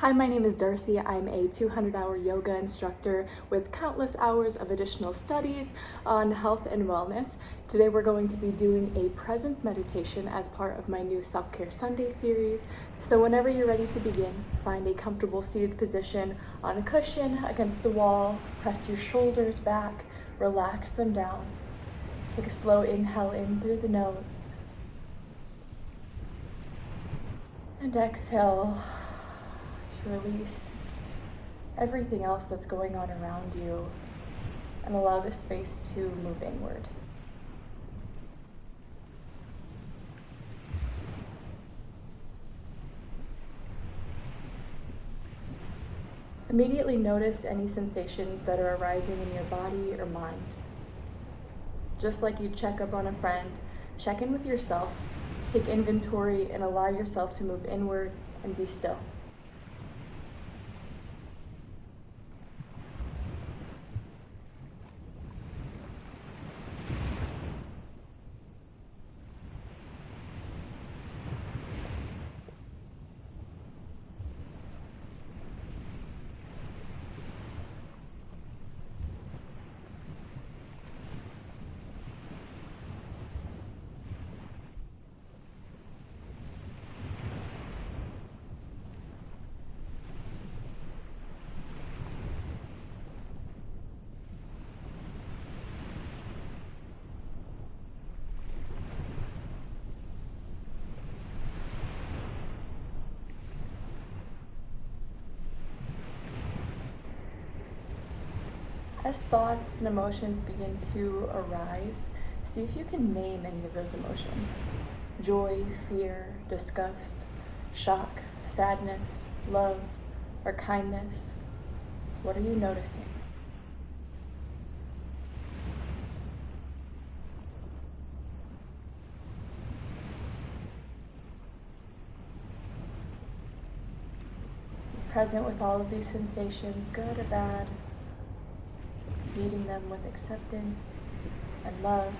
Hi, my name is Darcy. I'm a 200-hour yoga instructor with countless hours of additional studies on health and wellness. Today we're going to be doing a presence meditation as part of my new Self-Care Sunday series. So whenever you're ready to begin, find a comfortable seated position on a cushion against the wall, press your shoulders back, relax them down. Take a slow inhale in through the nose. And exhale to release everything else that's going on around you and allow the space to move inward. Immediately notice any sensations that are arising in your body or mind. Just like you'd check up on a friend, check in with yourself, take inventory, and allow yourself to move inward and be still. As thoughts and emotions begin to arise, see if you can name any of those emotions. Joy, fear, disgust, shock, sadness, love, or kindness. What are you noticing? Be present with all of these sensations, good or bad. Meeting them with acceptance and love.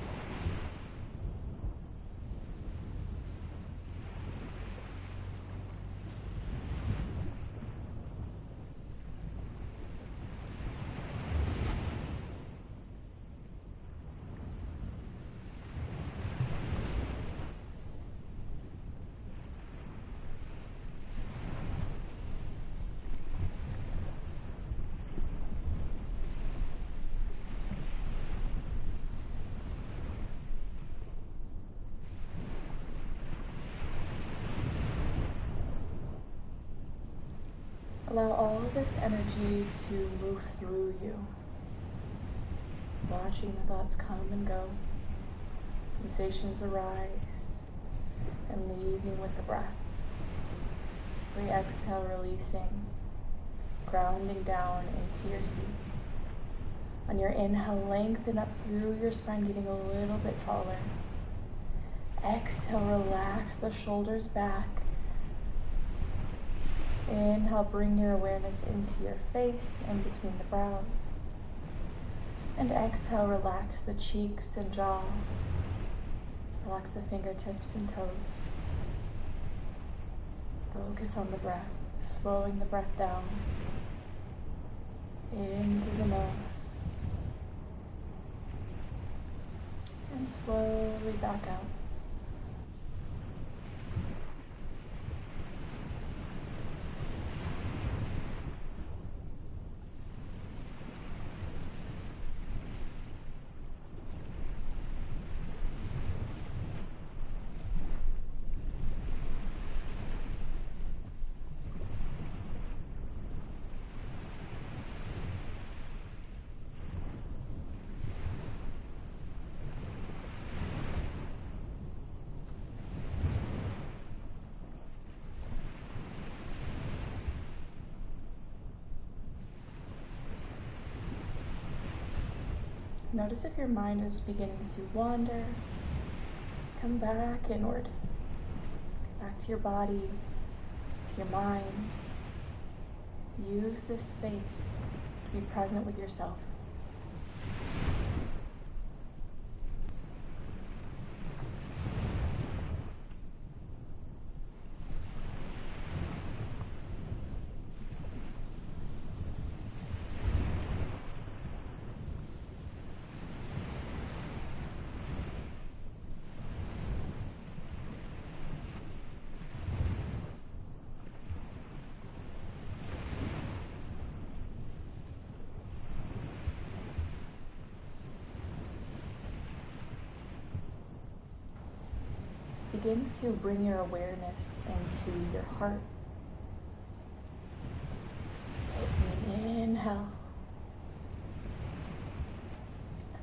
Allow all of this energy to move through you, watching the thoughts come and go, sensations arise, and leaving with the breath. We exhale, releasing, grounding down into your seat. On your inhale, lengthen up through your spine, getting a little bit taller. Exhale, relax the shoulders back. Inhale, bring your awareness into your face and between the brows. And exhale, relax the cheeks and jaw. Relax the fingertips and toes. Focus on the breath, slowing the breath down. In through the nose. And slowly back out. Notice if your mind is beginning to wander. Come back inward, back to your body, to your mind. Use this space to be present with yourself. begin to bring your awareness into your heart. Take an inhale.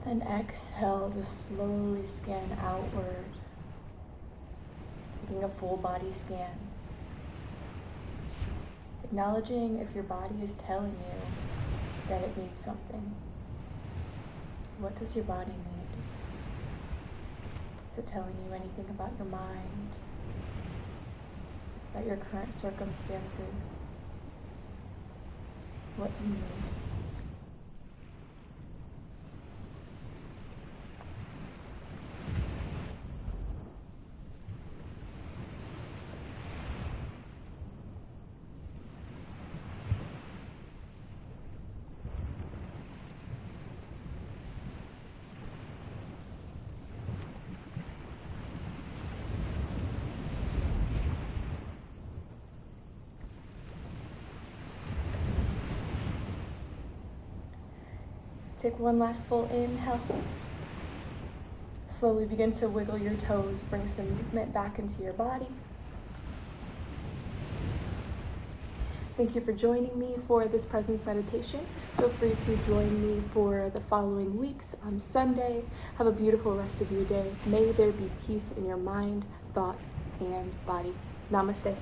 And then exhale to slowly scan outward, taking a full body scan. Acknowledging if your body is telling you that it needs something. What does your body need? Is it telling you anything about your mind, about your current circumstances? What do you need? Take one last full inhale. Slowly begin to wiggle your toes, bring some movement back into your body. Thank you for joining me for this presence meditation. Feel free to join me for the following weeks on Sunday. Have a beautiful rest of your day. May there be peace in your mind, thoughts, and body. Namaste.